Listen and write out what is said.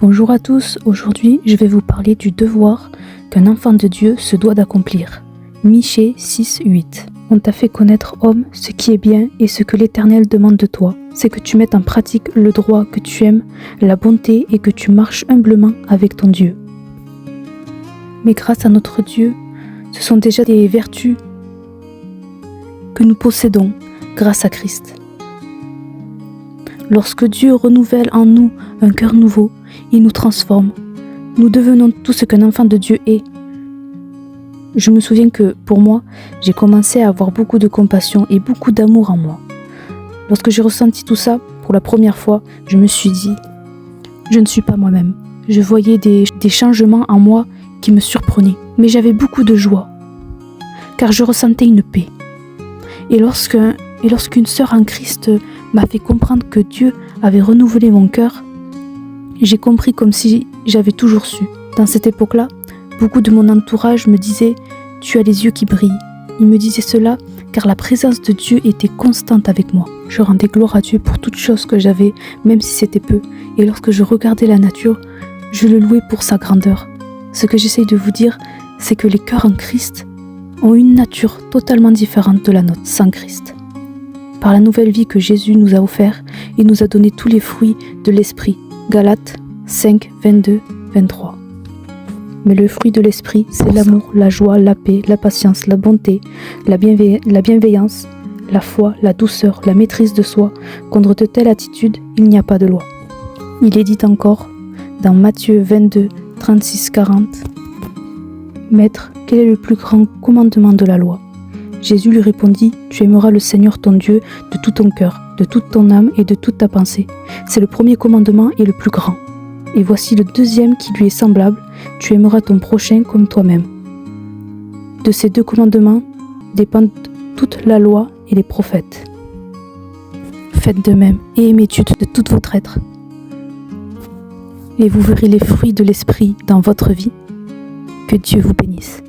Bonjour à tous, aujourd'hui je vais vous parler du devoir qu'un enfant de Dieu se doit d'accomplir. Michée 6:8. On t'a fait connaître, homme, ce qui est bien et ce que l'Éternel demande de toi, c'est que tu mettes en pratique le droit, que tu aimes la bonté et que tu marches humblement avec ton Dieu. Mais grâce à notre Dieu, ce sont déjà des vertus que nous possédons grâce à Christ. Lorsque Dieu renouvelle en nous un cœur nouveau, il nous transforme. Nous devenons tout ce qu'un enfant de Dieu est. Je me souviens que, pour moi, j'ai commencé à avoir beaucoup de compassion et beaucoup d'amour en moi. Lorsque j'ai ressenti tout ça, pour la première fois, je me suis dit, je ne suis pas moi-même. Je voyais des changements en moi qui me surprenaient. Mais j'avais beaucoup de joie, car je ressentais une paix. Et lorsqu'une sœur en Christ m'a fait comprendre que Dieu avait renouvelé mon cœur, j'ai compris comme si j'avais toujours su. Dans cette époque-là, beaucoup de mon entourage me disaient « Tu as les yeux qui brillent ». Ils me disaient cela car la présence de Dieu était constante avec moi. Je rendais gloire à Dieu pour toute chose que j'avais, même si c'était peu. Et lorsque je regardais la nature, je le louais pour sa grandeur. Ce que j'essaye de vous dire, c'est que les cœurs en Christ ont une nature totalement différente de la nôtre sans Christ. Par la nouvelle vie que Jésus nous a offert, il nous a donné tous les fruits de l'Esprit. Galates 5, 22, 23. Mais le fruit de l'Esprit, c'est l'amour, la joie, la paix, la patience, la bonté, la bienveillance, la foi, la douceur, la maîtrise de soi. Contre de telles attitudes, il n'y a pas de loi. Il est dit encore dans Matthieu 22, 36, 40. Maître, quel est le plus grand commandement de la loi ? Jésus lui répondit, tu aimeras le Seigneur ton Dieu de tout ton cœur, de toute ton âme et de toute ta pensée. C'est le premier commandement et le plus grand. Et voici le deuxième qui lui est semblable, tu aimeras ton prochain comme toi-même. De ces deux commandements dépendent toute la loi et les prophètes. Faites de même et aimez Dieu de tout votre être. Et vous verrez les fruits de l'Esprit dans votre vie. Que Dieu vous bénisse.